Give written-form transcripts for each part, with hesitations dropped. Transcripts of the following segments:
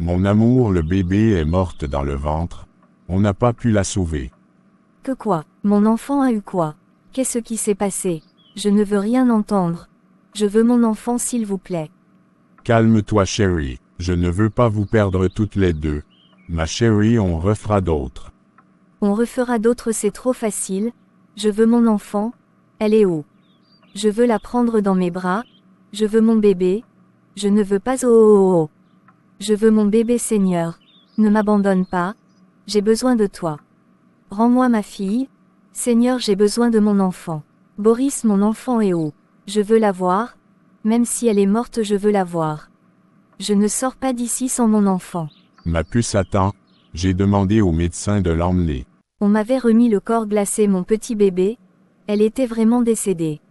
Mon amour, le bébé est morte dans le ventre. On n'a pas pu la sauver. Que quoi? Mon enfant a eu quoi? Qu'est-ce qui s'est passé? Je ne veux rien entendre. Je veux mon enfant s'il vous plaît. Calme-toi chérie, je ne veux pas vous perdre toutes les deux. Ma chérie, on refera d'autres. On refera d'autres, c'est trop facile. Je veux mon enfant. Elle est où? Je veux la prendre dans mes bras. Je veux mon bébé. Je ne veux pas oh. Je veux mon bébé Seigneur. Ne m'abandonne pas. J'ai besoin de toi. Rends-moi ma fille. Seigneur, j'ai besoin de mon enfant. Boris, mon enfant est où? Je veux la voir. Même si elle est morte, je veux la voir. Je ne sors pas d'ici sans mon enfant. Ma puce attend. J'ai demandé au médecin de l'emmener. On m'avait remis le corps glacé, mon petit bébé. Elle était vraiment décédée.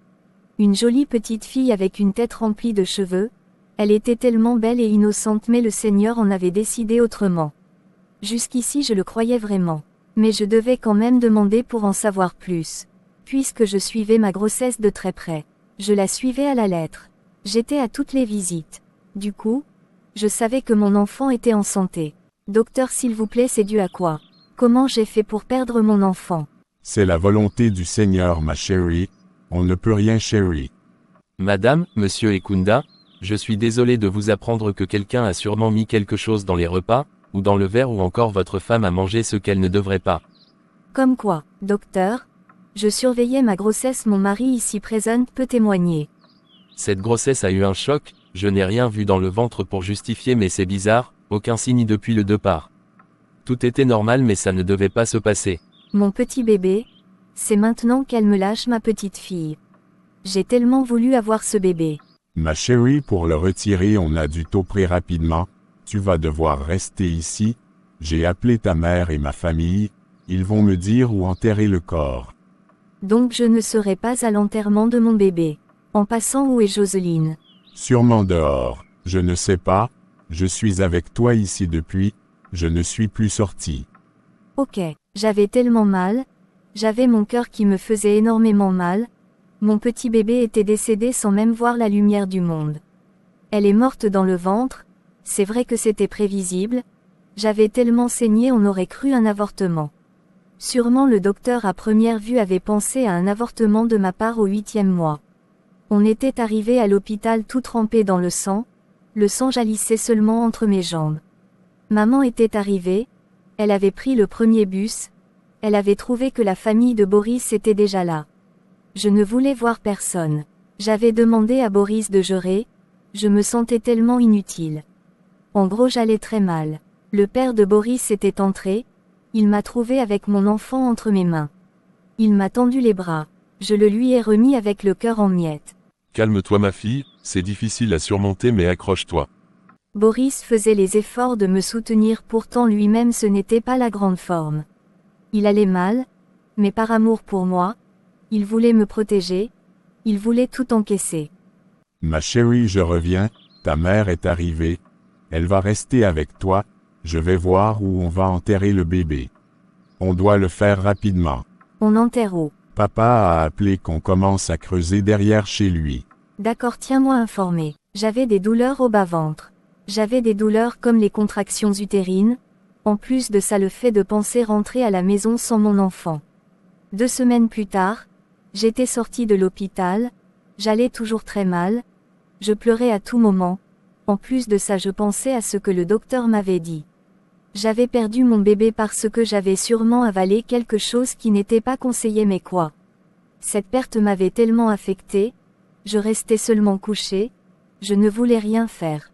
Une jolie petite fille avec une tête remplie de cheveux. Elle était tellement belle et innocente, mais le Seigneur en avait décidé autrement. Jusqu'ici je le croyais vraiment. Mais je devais quand même demander pour en savoir plus. Puisque je suivais ma grossesse de très près. Je la suivais à la lettre. J'étais à toutes les visites. Du coup, je savais que mon enfant était en santé. Docteur, s'il vous plaît, c'est dû à quoi? Comment j'ai fait pour perdre mon enfant? C'est la volonté du Seigneur, ma chérie. On ne peut rien, chérie. Madame, monsieur Ekunda, je suis désolé de vous apprendre que quelqu'un a sûrement mis quelque chose dans les repas, ou dans le verre, ou encore votre femme a mangé ce qu'elle ne devrait pas. Comme quoi, docteur? Je surveillais ma grossesse, mon mari ici présent peut témoigner. Cette grossesse a eu un choc, je n'ai rien vu dans le ventre pour justifier, mais c'est bizarre, aucun signe depuis le départ. Tout était normal, mais ça ne devait pas se passer. Mon petit bébé, c'est maintenant qu'elle me lâche, ma petite fille. J'ai tellement voulu avoir ce bébé. Ma chérie, pour le retirer, on a dû t'opérer rapidement. Tu vas devoir rester ici. J'ai appelé ta mère et ma famille. Ils vont me dire où enterrer le corps. Donc je ne serai pas à l'enterrement de mon bébé. En passant, où est Jocelyne? Sûrement dehors. Je ne sais pas. Je suis avec toi ici depuis. Je ne suis plus sorti. Ok, j'avais tellement mal. J'avais mon cœur qui me faisait énormément mal. Mon petit bébé était décédé sans même voir la lumière du monde. Elle est morte dans le ventre. C'est vrai que c'était prévisible. J'avais tellement saigné, on aurait cru un avortement. Sûrement le docteur à première vue avait pensé à un avortement de ma part au 8e mois. On était arrivé à l'hôpital tout trempé dans le sang jalissait seulement entre mes jambes. Maman était arrivée, elle avait pris le premier bus, elle avait trouvé que la famille de Boris était déjà là. Je ne voulais voir personne. J'avais demandé à Boris de jurer, je me sentais tellement inutile. En gros, j'allais très mal. Le père de Boris était entré, il m'a trouvé avec mon enfant entre mes mains. Il m'a tendu les bras, je le lui ai remis avec le cœur en miettes. Calme-toi ma fille, c'est difficile à surmonter mais accroche-toi. Boris faisait les efforts de me soutenir, pourtant lui-même ce n'était pas la grande forme. Il allait mal, mais par amour pour moi, il voulait me protéger, il voulait tout encaisser. Ma chérie, je reviens, ta mère est arrivée. Elle va rester avec toi, je vais voir où on va enterrer le bébé. On doit le faire rapidement. On enterre où? Papa a appelé qu'on commence à creuser derrière chez lui. D'accord, tiens-moi informé. J'avais des douleurs au bas-ventre. J'avais des douleurs comme les contractions utérines. En plus de ça, le fait de penser rentrer à la maison sans mon enfant. 2 semaines plus tard, j'étais sortie de l'hôpital. J'allais toujours très mal. Je pleurais à tout moment. En plus de ça, je pensais à ce que le docteur m'avait dit. J'avais perdu mon bébé parce que j'avais sûrement avalé quelque chose qui n'était pas conseillé, mais quoi? Cette perte m'avait tellement affectée. Je restais seulement couchée. Je ne voulais rien faire.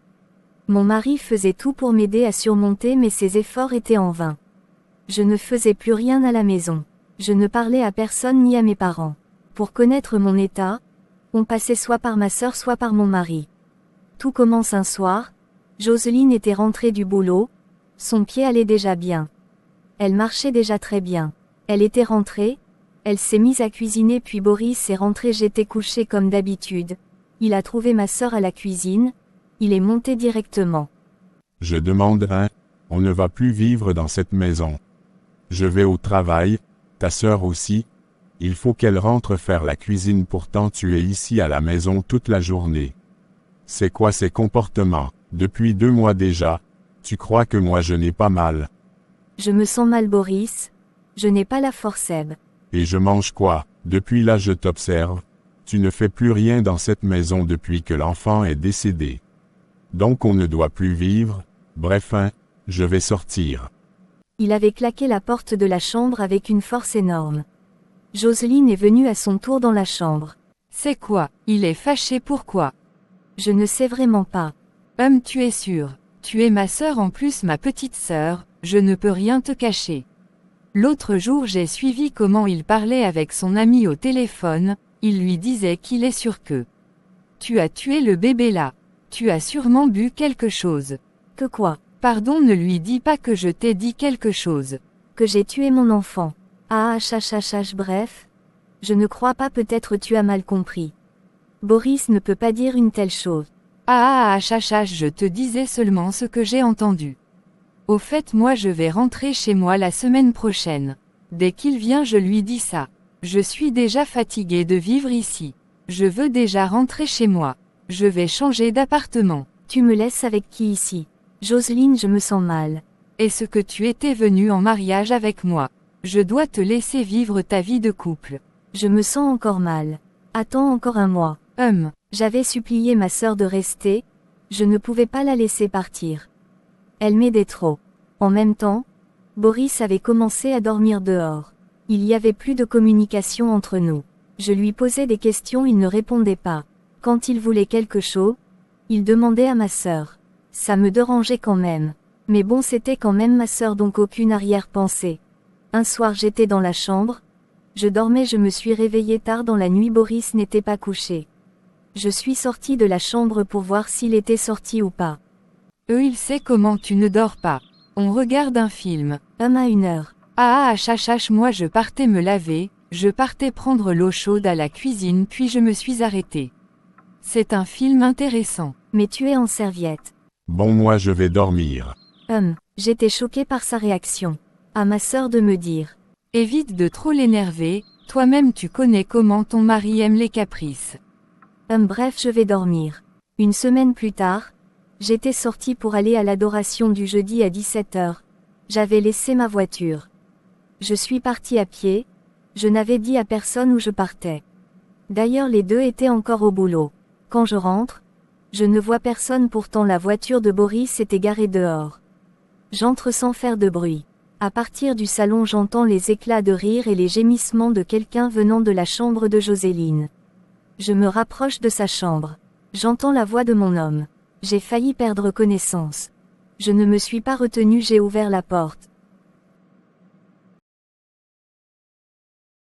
Mon mari faisait tout pour m'aider à surmonter, mais ses efforts étaient en vain. Je ne faisais plus rien à la maison. Je ne parlais à personne ni à mes parents. Pour connaître mon état, on passait soit par ma sœur, soit par mon mari. Tout commence un soir. Jocelyne était rentrée du boulot. Son pied allait déjà bien. Elle marchait déjà très bien. Elle était rentrée. Elle s'est mise à cuisiner, puis Boris est rentré, j'étais couchée comme d'habitude. Il a trouvé ma sœur à la cuisine. Il est monté directement. Je demande rien, on ne va plus vivre dans cette maison. Je vais au travail, ta sœur aussi. Il faut qu'elle rentre faire la cuisine, pourtant tu es ici à la maison toute la journée. C'est quoi ces comportements? Depuis 2 mois déjà, Tu crois que moi je n'ai pas mal. Je me sens mal Boris. Je n'ai pas la force Eb. Et je mange quoi? Depuis là je t'observe. Tu ne fais plus rien dans cette maison depuis que l'enfant est décédé. Donc on ne doit plus vivre. Bref, je vais sortir. Il avait claqué la porte de la chambre avec une force énorme. Jocelyne est venue à son tour dans la chambre. C'est quoi? Il est fâché pourquoi? Je ne sais vraiment pas. Tu es sûr? Tu es ma sœur en plus ma petite sœur, je ne peux rien te cacher. L'autre jour j'ai suivi comment il parlait avec son ami au téléphone, il lui disait qu'il est sûr que tu as tué le bébé là. Tu as sûrement bu quelque chose. Que quoi? Pardon, ne lui dis pas que je t'ai dit quelque chose. Que j'ai tué mon enfant. Bref. Je ne crois pas, peut-être tu as mal compris. Boris ne peut pas dire une telle chose. Je te disais seulement ce que j'ai entendu. Au fait, moi je vais rentrer chez moi la semaine prochaine. Dès qu'il vient, je lui dis ça. Je suis déjà fatiguée de vivre ici. Je veux déjà rentrer chez moi. Je vais changer d'appartement. Tu me laisses avec qui ici? Jocelyne, je me sens mal. Est-ce que tu étais venue en mariage avec moi? Je dois te laisser vivre ta vie de couple. Je me sens encore mal. Attends encore un mois. J'avais supplié ma sœur de rester. Je ne pouvais pas la laisser partir. Elle m'aidait trop. En même temps, Boris avait commencé à dormir dehors. Il y avait plus de communication entre nous. Je lui posais des questions, il ne répondait pas. Quand il voulait quelque chose, il demandait à ma sœur. Ça me dérangeait quand même. Mais bon, c'était quand même ma sœur, donc aucune arrière-pensée. Un soir, j'étais dans la chambre. Je dormais, je me suis réveillée tard dans la nuit, Boris n'était pas couché. Je suis sortie de la chambre pour voir s'il était sorti ou pas. Il sait comment tu ne dors pas. On regarde un film. À 1h. Moi je partais me laver, je partais prendre l'eau chaude à la cuisine puis je me suis arrêtée. C'est un film intéressant. Mais tu es en serviette. Bon, moi je vais dormir. J'étais choquée par sa réaction. À ma sœur de me dire. Évite de trop l'énerver, toi-même tu connais comment ton mari aime les caprices. Bref, je vais dormir. Une semaine plus tard, j'étais sortie pour aller à l'adoration du jeudi à 17h. J'avais laissé ma voiture. Je suis partie à pied. Je n'avais dit à personne où je partais. D'ailleurs, les deux étaient encore au boulot. Quand je rentre, je ne vois personne, pourtant la voiture de Boris était garée dehors. J'entre sans faire de bruit. À partir du salon, j'entends les éclats de rire et les gémissements de quelqu'un venant de la chambre de Jocelyne. Je me rapproche de sa chambre. J'entends la voix de mon homme. J'ai failli perdre connaissance. Je ne me suis pas retenue, j'ai ouvert la porte.